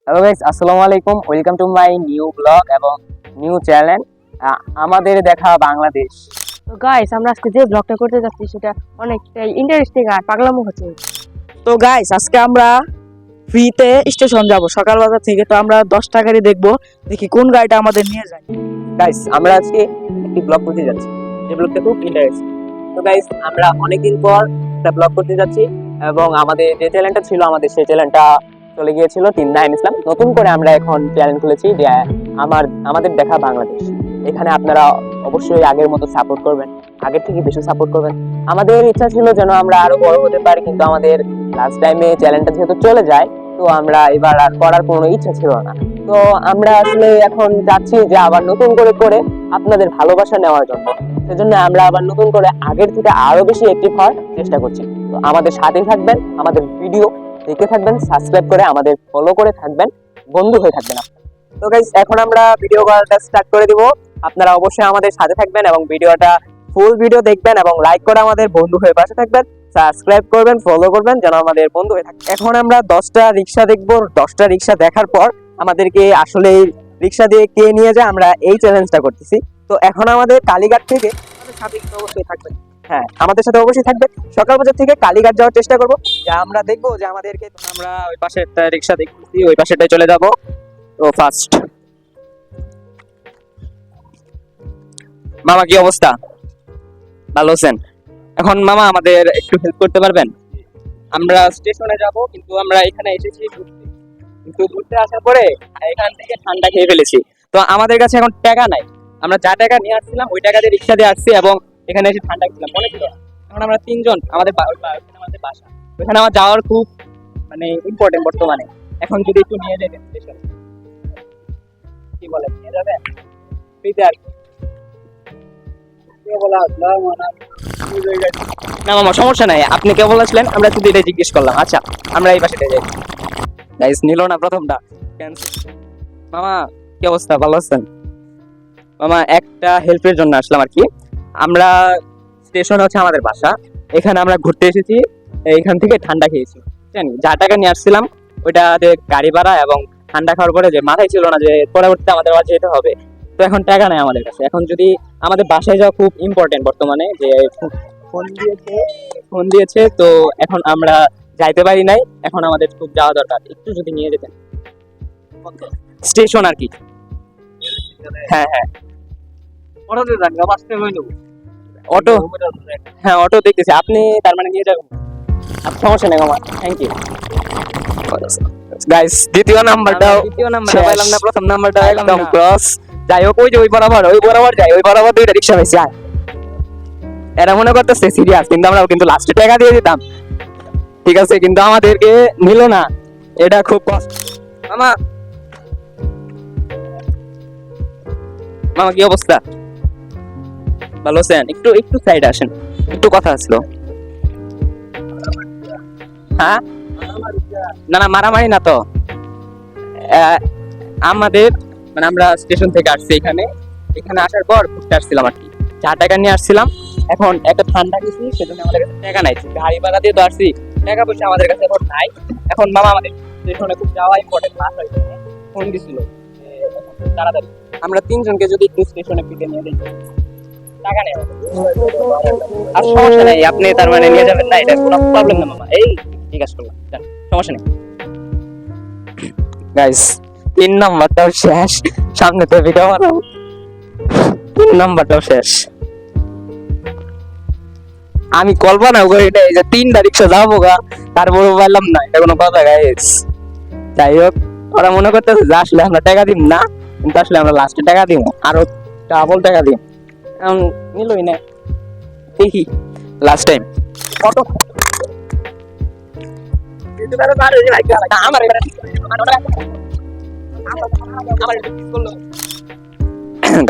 Hello guys, আসসালামু আলাইকুম। Welcome to my new blog এবং নিউ চ্যানেল আমাদের দেখা বাংলাদেশ। তো গাইস, আমরা আজকে যে ব্লগটা করতে যাচ্ছি সেটা অনেকটাই ইন্টারেস্টিং আর পাগলামো হচ্ছে। তো গাইস, আজকে আমরা ফ্রিতে স্টেশন যাব সকালবেলা থেকে। তো আমরা 10 টাকারই দেখবো, দেখি কোন গাড়িটা আমাদের নিয়ে যায়। গাইস, আমরা আজকে একটি ব্লগ করতে যাচ্ছি, যে ব্লগটা খুব ইন্টারেস্টিং। তো গাইস, আমরা অনেকদিন পর একটা ব্লগ করতে যাচ্ছি এবং আমাদের যে চ্যানেলটা ছিল, সেই চ্যানেলটা চলে গিয়েছিল টিম নাইম ইসলাম। নতুন করে আমরা এখন চ্যানেল খুলেছি যে আমাদের দেখা বাংলাদেশ। এখানে আপনারা অবশ্যই আগের মতো সাপোর্ট করবেন, আগের থেকে বেশি সাপোর্ট করবেন। আমাদের ইচ্ছা ছিল যেন আমরা আরো বড় হতে পারি, কিন্তু আমাদের লাস্ট টাইমে চ্যানেলটা যেহেতু চলে যায়, তো আমরা এবার আর করার কোনো ইচ্ছা ছিল না। তো আমরা আসলে এখন চাচ্ছি যে আবার নতুন করে আপনাদের ভালোবাসা নেওয়ার জন্য। সেজন্য আমরা আবার নতুন করে আগের থেকে আরো বেশি অ্যাক্টিভ হওয়ার চেষ্টা করছি। তো আমাদের সাথেই থাকবেন, আমাদের ভিডিও দেখে থাকবেন, সাবস্ক্রাইব করে আমাদের ফলো করে থাকবেন, বন্ধু হয়ে থাকবেন আপনারা। তো গাইস, এখন আমরা ভিডিও কলটা স্টার্ট করে দিব। আপনারা অবশ্যই আমাদের সাথে থাকবেন এবং ভিডিওটা ফুল ভিডিও দেখবেন এবং লাইক করে আমাদের বন্ধু হয়ে পাশে থাকবেন, সাবস্ক্রাইব করবেন, ফলো করবেন, যেন আমাদের বন্ধু হয়ে থাকে। এখন আমরা 10টা রিক্সা দেখবো। 10টা রিক্সা দেখার পর আমাদেরকে আসলে এই রিক্সা দিয়ে কে নিয়ে যায়, আমরা এই চ্যালেঞ্জটা করতেছি। তো এখন আমাদের কালীঘাট থেকে আমাদের সাথে কিন্তু অবশ্যই থাকবেন। হ্যাঁ, আমাদের সাথে অবশ্যই থাকবে। সকাল বাজার থেকে কালীঘাট যাওয়ার চেষ্টা করবো। আমরা দেখবো যে আমাদেরকে, আমরা ওই পাশে একটা রিক্সা দেখতেছি, ওই পাশেটাই চলে যাব। তো ফার্স্ট মামা, কি অবস্থা? ভালো আছেন? এখন মামা আমাদের একটু হেল্প করতে পারবেন? আমরা স্টেশনে যাব, কিন্তু আমরা এখানে এসেছি ঘুরতে, কিন্তু ঘুরতে আসার পরে এখান থেকে ঠান্ডা খেয়ে ফেলেছি। তো আমাদের কাছে এখন টাকা নাই। আমরা যা টাকা নিয়ে আসছিলাম ওই টাকা দিয়ে রিক্সা দিয়ে আসছি এবং এখানে এসে ঠান্ডা খেলাম, মনে ছিল না। এখন আমরা 3 জন, আমাদের আমাদের বাসা ওখানে আমার যাওয়ার খুব মানে ইম্পর্টেন্ট বর্তমানে। এখন যদি একটু নিয়ে যেতেন স্টেশনে, কি বলেন, নিয়ে যাবেন ফ্রিতে আর কি? না মামা, সমস্যা নাই, আপনি কেবল আসলেন, আমরা শুধু এটা জিজ্ঞেস করলাম। আচ্ছা, আমরা এই পাশে যাই। গাইস, নিল না প্রথমটা, ক্যান্সেল। মামা, কি অবস্থা? ভালো আছেন? মামা, একটা হেল্পের জন্য আসলাম আর কি। আমরা স্টেশন হচ্ছে আমাদের বাসা, এখানে আমরা ঘুরতে এসেছি, এখান থেকে ঠান্ডা খেয়েছি। জানি যা টাকা নিয়ে আসছিলাম ওইটা গাড়ি ভাড়া এবং ঠান্ডা খাওয়ার পরে যে মাথায় ছিল না যে পরবর্তীতে আমাদের আবার যেতে হবে। তো এখন টাকা নাই আমাদের কাছে। এখন যদি আমাদের বাসায় যাওয়া খুব ইম্পর্টেন্ট বর্তমানে, যে ফোন দিয়েছে, তো এখন আমরা যাইতে পারি নাই। এখন আমাদের খুব যাওয়া দরকার, একটু যদি নিয়ে যেতেন স্টেশন আর কি। হ্যাঁ হ্যাঁ, অটো, হ্যাঁ অটো দেখতেছি। আপনি তার মানে নিয়ে যাবেন, সমস্যা নেই মামা, থ্যাংক ইউ। গাইস, দ্বিতীয় নাম্বারটাও পাইলাম না, প্রথম নাম্বারটা একদম ক্রস। যাই হোক, ওই যে ওই বরাবর যাই, ওই বরাবর দুইটা রিক্সা পাইছি। এরা মনে করতেছে সিরিয়াস, কিন্তু আমরা কিন্তু লাস্টে টাকা দিয়ে দিতাম, ঠিক আছে, কিন্তু আমাদেরকে নিল না। এটা খুব কষ্ট। মামা, মামা কি অবস্থা? ভালো আছেন? একটু একটু সাইডে আসেন, একটু কথা আসলো। হ্যাঁ, না না, মারামারি না তো। আমাদের মানে আমরা স্টেশন থেকে আসছি, এখানে আসার পর ঘুরতে আসছিলাম আর কি। যা টাকা নিয়ে আসছিলাম, এখন একটা ঠান্ডা গেছি, সেজন্য আমাদের কাছে টাকা নাই। গাড়ি ভাড়া দিয়ে তো আসছি, টাকা পয়সা আমাদের কাছে এখন নাই। এখন মামা, আমাদের স্টেশনে খুব যাওয়া ইম্পর্টেন্ট, ক্লাস হয়েছে, ফোন দিছিল তাড়াতাড়ি। আমরা 3 জনকে যদি একটু স্টেশনে পিকে নিয়ে যাই, টাকা নেই আর সমস্যা নেই, আপনি তার মানে নিয়ে যাবেন না, এটা কোনো প্রবলেম না মামা। এই জিজ্ঞাসা করলাম, সমস্যা নেই। গাইস, 3 নাম্বারটাও শেষ, সামনে তো ভিডিও বানাবো। 3 নাম্বারটাও শেষ। আমি কল্পনা করি না এই যে 3টা রিক্সা যাবো গা, তারপরে পারলাম না, এটা কোনো কথা গাইস। যাই হোক, ওরা মনে করতেছে যে আসলে আমরা টাকা দিব না, কিন্তু আসলে আমরা লাস্টে টাকা দিব, আরো ডাবল টাকা দিব। এখন নিলই না, দেখি লাস্ট টাইম কত।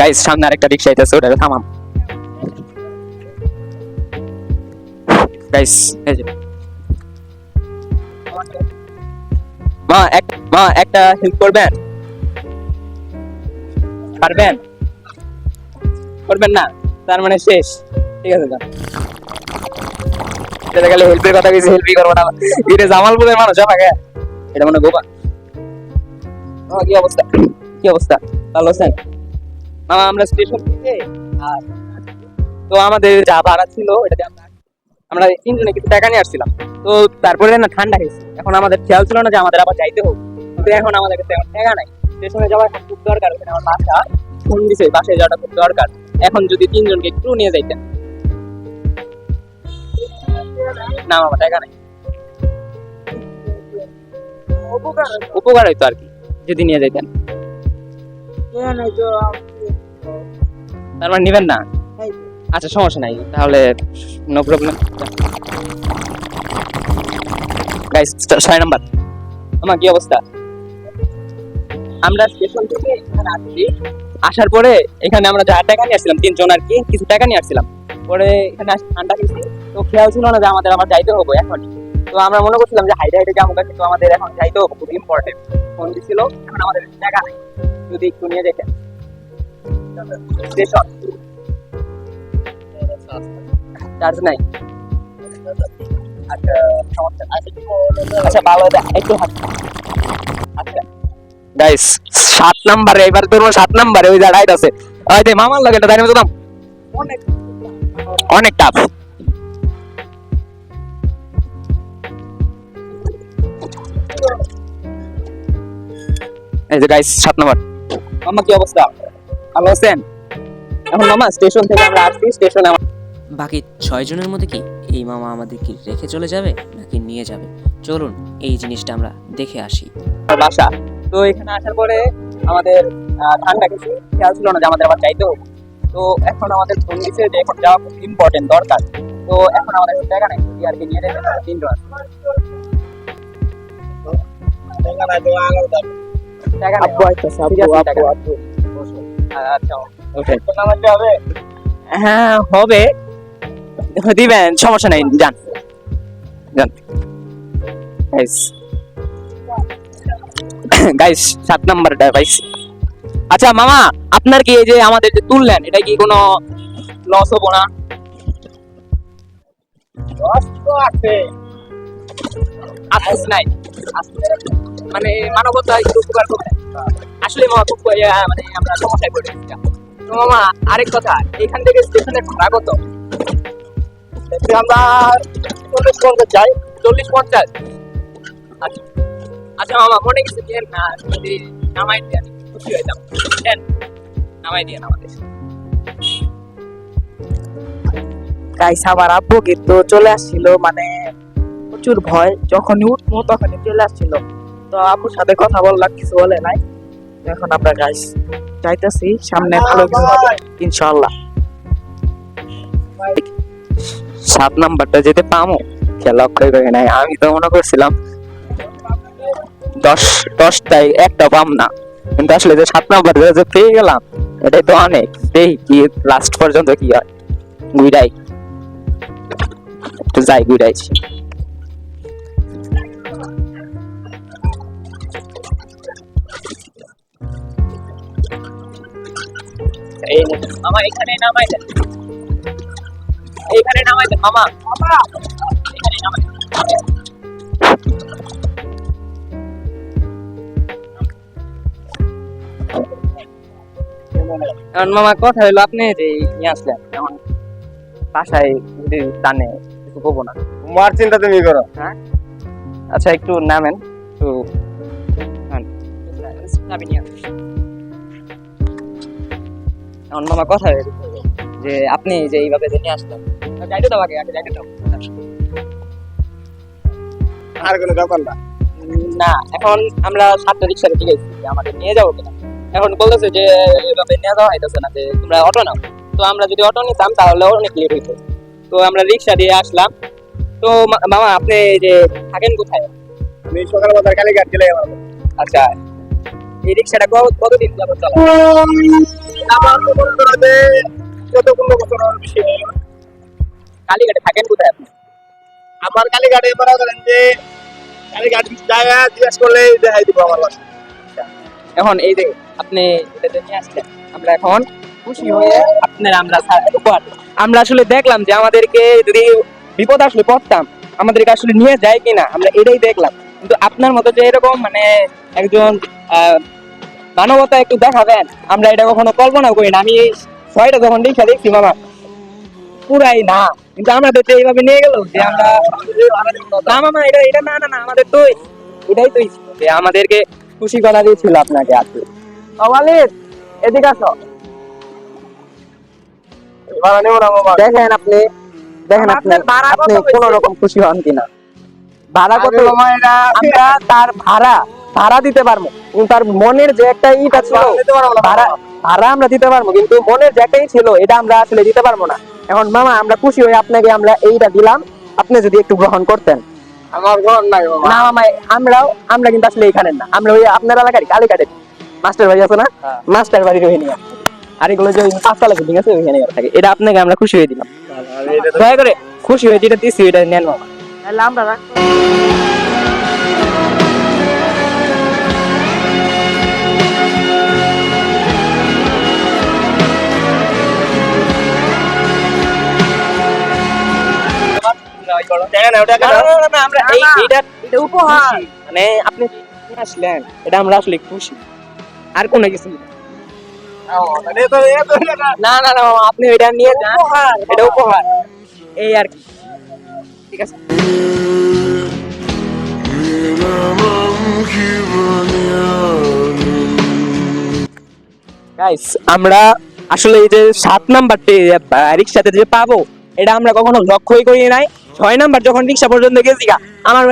গাইস, সামনে আরেকটা রিক্সা আইতাছে, ওটা থামাম। গাইস, এই যে মা একটা হেল্প করবেন? পারবেন? করবেন না, তার মানে শেষ, ঠিক আছে। এটা গেলে হেল্পের কথা কিছু হেল্পই করবো না, এটা জামালপুরের মানুষ আমাকে, এটা মনে গোপা। কি অবস্থা? কি অবস্থা? ভালো আছেন? মামা আমরা স্টেশন থেকে আর তো আমাদের যা ভাড়া ছিল এটাতে আমরা তিনজনে কিছু টাকা নিয়ে আসছিলাম। তো তারপরে না ঠান্ডা হয়েছে, এখন আমাদের খেয়াল ছিল না যে আমাদের আবার যাইতে হবে, কিন্তু এখন আমাদের কাছে এখন টাকা নাই। স্টেশনে যাওয়া এখন খুব দরকার, ওখানে আমার বাসা ফোন দিছে, বাসায় যাওয়াটা খুব দরকার। এখন যদি তিনজনকে একটু নিয়ে যাইতেন। না মামা টাকা নাই। উপকার হইতো আর কি যদি নিয়ে যাইতেন। তার মানে নিবেন না? আচ্ছা সমস্যা নাই, তাহলে নো প্রবলেম। Guys 6 number. আমার কি অবস্থা? আমরা স্টেশন থেকে এখানে আসছি, আসার পরে এখানে আমরা যা টাকা নিয়ে আসছিলাম তিনজন আর কি, কিছু টাকা নিয়ে আসছিলাম। পরে এখানে ঠান্ডা খেয়েছি, তো খেয়াল ছিল না যে আমাদের আবার যাইতে হবে এখনই। তো আমরা মনে করছিলাম যে হাইটে হাইটে যাবো, কিন্তু আমাদের এখন যাইতে হবে, খুব ইম্পর্টেন্ট। ফোন দিছিল, এখন আমাদের টাকা নাই, যদি একটু নিয়ে দেখেন। স্টেশন চার্জ নাই। আচ্ছা সমস্যা নাই। আচ্ছা ভালো, একটু আচ্ছা গাইস 7 নম্বরে, এবার ধরুন 7 নম্বরে ওই জায়গায় আছে, ওই যে মামার লাগে এটা দাঁড়িয়ে যেতাম, অনেক টাফ। এই যে গাইস 7 নম্বর। মামা কি অবস্থা? ভালো আছেন? এখন মামা স্টেশন থেকে আমরা আসছি, স্টেশনে বাকি 6 জনের মধ্যে কি এই মামা আমাদের কি রেখে চলে যাবে নাকি নিয়ে যাবে? চলুন এই জিনিসটা আমরা দেখে আসি। বাসা। তো এখানে আসার পরে আমাদের ঠান্ডা কিছু খেয়াল ছিল না যে আমাদের আবার যাইতে হবে। তো এখন আমাদের ফোন দিচ্ছে যে এখন যাওয়া খুব ইম্পর্টেন্ট, দরকার। তো এখন আমাদের টাকা নাই, যদি আর কি নিয়ে যাবে তিনজন আছে। টাকা নাই। আব্বু আইতাছে, ঠিক আছে, টাকা। আব্বু। আচ্ছা ওকে। হ্যাঁ হবে, দিবেন, সমস্যা নাই, যান যান। গাইস 7 নাম্বারটা গাইস। আচ্ছা মামা, আপনার কি এই যে আমাদের যে তুললেন, এটা কি কোনো লস হবো না? লস তো আছে, আফসোস নাই, মানে মানবতা একটু উপকার করবে। আসলে মামা খুব মানে আমরা সমস্যায় পড়ে গেছি। তো মামা আরেক কথা, এখান থেকে স্টেশনের ভাড়া কত? আমরা 40-50 যাই। 40-50? আচ্ছা আচ্ছা মামা, মনে কিছু দেন না, যদি নামাই দেন খুশি হইতাম। দেন, নামাই দিয়ে আমাদের। গাইস আমার আব্বু কিন্তু চলে আসছিল, মানে প্রচুর ভয়, যখনই উঠবো তখনই চলে আসছিল। তো আব্বুর সাথে কথা বললাম, কিছু বলে নাই। এখন আমরা গাইস যাইতেছি, সামনে ভালো কিছু হবে ইনশাআল্লাহ। 7 নাম্বারটা যেতে পামো, খেলা করে নাই। আমি তো মনে করছিলাম 10টায় একটা পাম না, কিন্তু আসলে যে 7 নাম্বার যে পেয়ে গেলাম, এটাই তো অনেক। দেখি কি লাস্ট পর্যন্ত কি হয়। গুইডাই একটু যাই, গুইডাইছি। এই মামা এখানে নামাই দেন, এখানে নামাই দেন মামা, এখানে নামাই দেন। এখন মামা কথা হইলো, আপনি যে নিয়ে আসলেন, এখন বাসায় যদি টানে কিছু বলবো না। তোমার চিন্তা তুমি করো। হ্যাঁ আচ্ছা একটু নামেন, একটু চাবি নিয়ে আসুন। এখন মামা কথা হয়ে গেছে যে আপনি যে এইভাবে যে নিয়ে আসলেন, যাইতে দাও, আগে আগে যাইতে দাও। আর কোনো ব্যাপার না। না এখন আমরা 7টা রিক্সাতে ঠিক আছে, আমাদের নিয়ে যাবো কিনা। এখন বলতেছে যে এভাবে নিয়ে যাওয়া হইতেছে না, যে তোমরা অটো নাও। তো আমরা যদি অটো নিতাম তাহলে অনেক লেট হইতো, তো আমরা রিক্সা দিয়ে আসলাম। তো মামা আপনি যে থাকেন কোথায়? আমি সকালবেলা কালীঘাট গেলে আমার আচ্ছা এই রিক্সাটা কতদিন যাবত চলে? আমার তো মনে করো যে 14-15 বছর বেশি হয়ে গেল। কালীঘাটে থাকেন কোথায় আপনি? আমার কালীঘাটে মনে করেন যে কালীঘাট জায়গা জিজ্ঞেস করলে দেখাই দিব আমার বাসা। এখন এই যে আপনি এটাতে নিয়ে আসলেন, আমরা এখন খুশি হয়ে আপনার আমরা উপহার। আমরা আসলে দেখলাম যে আমাদেরকে যদি বিপদ আসলে পড়তাম, আমাদেরকে আসলে নিয়ে যায় কিনা, আমরা এটাই দেখলাম। কিন্তু আপনার মতো যে এরকম মানে একজন মানবতা একটু দেখাবেন, আমরা এটা কখনো কল্পনা করি না। আমি এই 6টা যখন রিক্সা দেখছি মামা পুরাই না, কিন্তু আমাদের তো এইভাবে নিয়ে গেল যে আমরা না মামা এটা এটা না না না আমাদের তো এটাই তো ছিল যে আমাদেরকে খুশি করা দিয়েছিল আপনাকে আজকে। ওয়ালিদ এদিকে আসো, দেখেন আপনি দেখেন আপনি আপনি কোন রকম খুশি হন কিনা। ভাড়া কত আমরা তার ভাড়া দিতে পারবো, কিন্তু তার মনের যে একটা ইটা ছিল ভাড়া ভাড়া আমরা দিতে পারবো, কিন্তু মনের যে একটা ই ছিল এটা আমরা আসলে দিতে পারবো না। এখন মামা আমরা খুশি হয়ে আপনাকে আমরা এইটা দিলাম, আপনি যদি একটু গ্রহণ করতেন। আমার ঘর নাই বাবা। না মামা আমরা কিন্তু আসলে এখানে না, আমরা ওই আপনার এলাকার কালীঘাটের মাস্টার বাড়ি আছে না, মাস্টার বাড়ির ওখানে আর এগুলো যে 5 তলা বিল্ডিং আছে ওইখানে থাকে। এটা আপনাকে আমরা খুশি হয়ে দিলাম, দয়া করে খুশি হয়ে যেটা দিচ্ছি এটা নেন মামা। তাহলে আমরা রাখবো। এটা উপহার, মানে আপনি নিয়ে আসলেন এটা আমরা আসলে খুশি, আর কোনো কিছু না। না না না মামা, আপনি এটা নিয়ে যান, এটা উপহার এই আর কি। ঠিক আছে গাইস, আমরা আসলে এই যে 7 নাম্বারটি রিক্সাতে যে পাবো এটা আমরা কখনো লক্ষ্যই করি নাই। 6 নাম্বার যখন রিক্সা পর্যন্ত গেছি আমার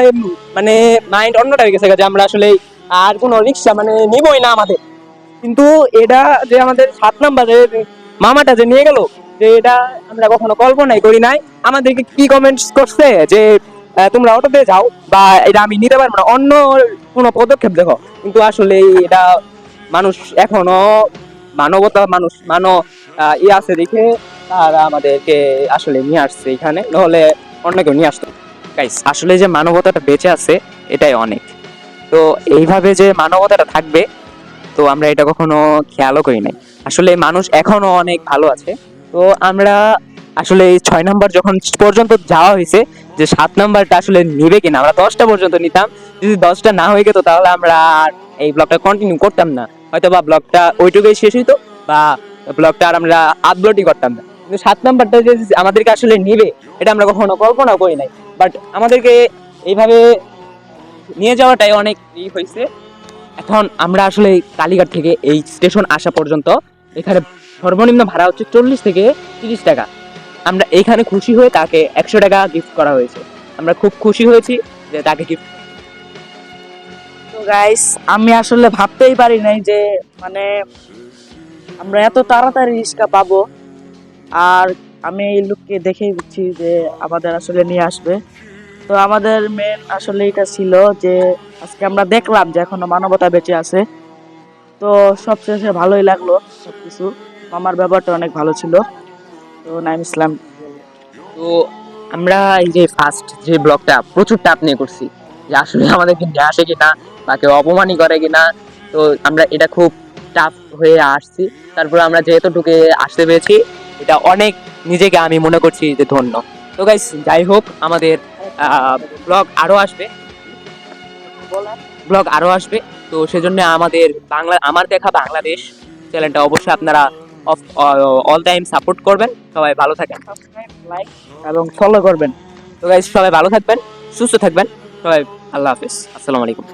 মানে মাইন্ড অন্যটা হয়ে গেছে যে আমরা আসলে আর কোনো রিক্সা মানে নিবই না আমাদের। কিন্তু এটা যে আমাদের 7 নাম্বারের মামাটা যে নিয়ে গেল, যে এটা আমরা কখনো কল্পনাই করি নাই। আমাদেরকে কি কমেন্টস করছে যে তোমরা অটোতে যাও বা এটা আমি নিতে পারবো না, অন্য কোনো পদক্ষেপ দেখো। কিন্তু আসলে এটা মানুষ এখনো মানবতা মানুষ আছে দেখে তারা আমাদেরকে আসলে নিয়ে আসছে এখানে, নাহলে অন্য কেউ নিয়ে আসতো। গাইস আসলে যে মানবতাটা বেঁচে আছে এটাই অনেক। তো এইভাবে যে মানবতাটা থাকবে তো আমরা এটা কখনো খেয়ালও করি নাই। আসলে মানুষ এখনো অনেক ভালো আছে। তো আমরা আসলে এই 6 নাম্বার যখন পর্যন্ত যাওয়া হয়েছে, যে 7 নাম্বারটা আসলে নিবে কিনা, আমরা 10টা পর্যন্ত নিতাম। যদি 10টা না হয়ে যেত তাহলে আমরা আর এই ব্লগটা কন্টিনিউ করতাম না, হয়তো বা ব্লগটা ওইটুকুই শেষ হইতো বা ব্লগটা আর আমরা আপলোডই করতাম না। কিন্তু 7 নাম্বারটা যে আমাদেরকে আসলে নিবে এটা আমরা কখনো কল্পনা করি নাই। বাট আমাদেরকে এইভাবে নিয়ে যাওয়াটাই অনেক হয়েছে। এখন আমরা আসলে কালীঘাট থেকে এই স্টেশন আসা পর্যন্ত এখানে সর্বনিম্ন ভাড়া হচ্ছে 40 থেকে 30 টাকা। আমরা এখানে খুশি হয়ে তাকে 100 টাকা গিফট করা হয়েছে। আমরা খুব খুশি হয়েছি যে তাকে গিফট। তো গাইস আমি আসলে ভাবতেই পারি নাই যে মানে আমরা এত তাড়াতাড়ি রিক্সা পাবো। আর আমি এই লোককে দেখেই বুঝছি যে আমাদের আসলে নিয়ে আসবে। তো আমাদের মেন আসলে এটা ছিল যে আজকে আমরা দেখলাম যে এখনো মানবতা বেঁচে আছে। তো সবশেষে ভালোই লাগলো সবকিছু। মামার ব্যাপারটা অনেক ভালো ছিল। তো নাইম ইসলাম। তো আমরা এই যে ফার্স্ট যে ব্লগটা প্রচুর টাপ নিয়ে করছি যে আসলে আমাদেরকে নিয়ে আসে কিনা বা কেউ অপমানই করে কিনা। তো আমরা এটা খুব টাফ হয়ে আসছি, তারপরে আমরা যেহেতুটুকু আসতে পেরেছি এটা অনেক নিজেকে আমি মনে করছি যে ধন্য। তো গাইস যাই হোক, আমাদের ব্লগ আরো আসবে, তো সেজন্য আমাদের আমার দেখা বাংলাদেশ চ্যানেলটা অবশ্যই আপনারা অল টাইম সাপোর্ট করবেন। সবাই ভালো থাকেন, লাইক এবং ফলো করবেন। তো গাইস সবাই ভালো থাকবেন, সুস্থ থাকবেন সবাই। আল্লাহ হাফেজ, আসসালামু আলাইকুম।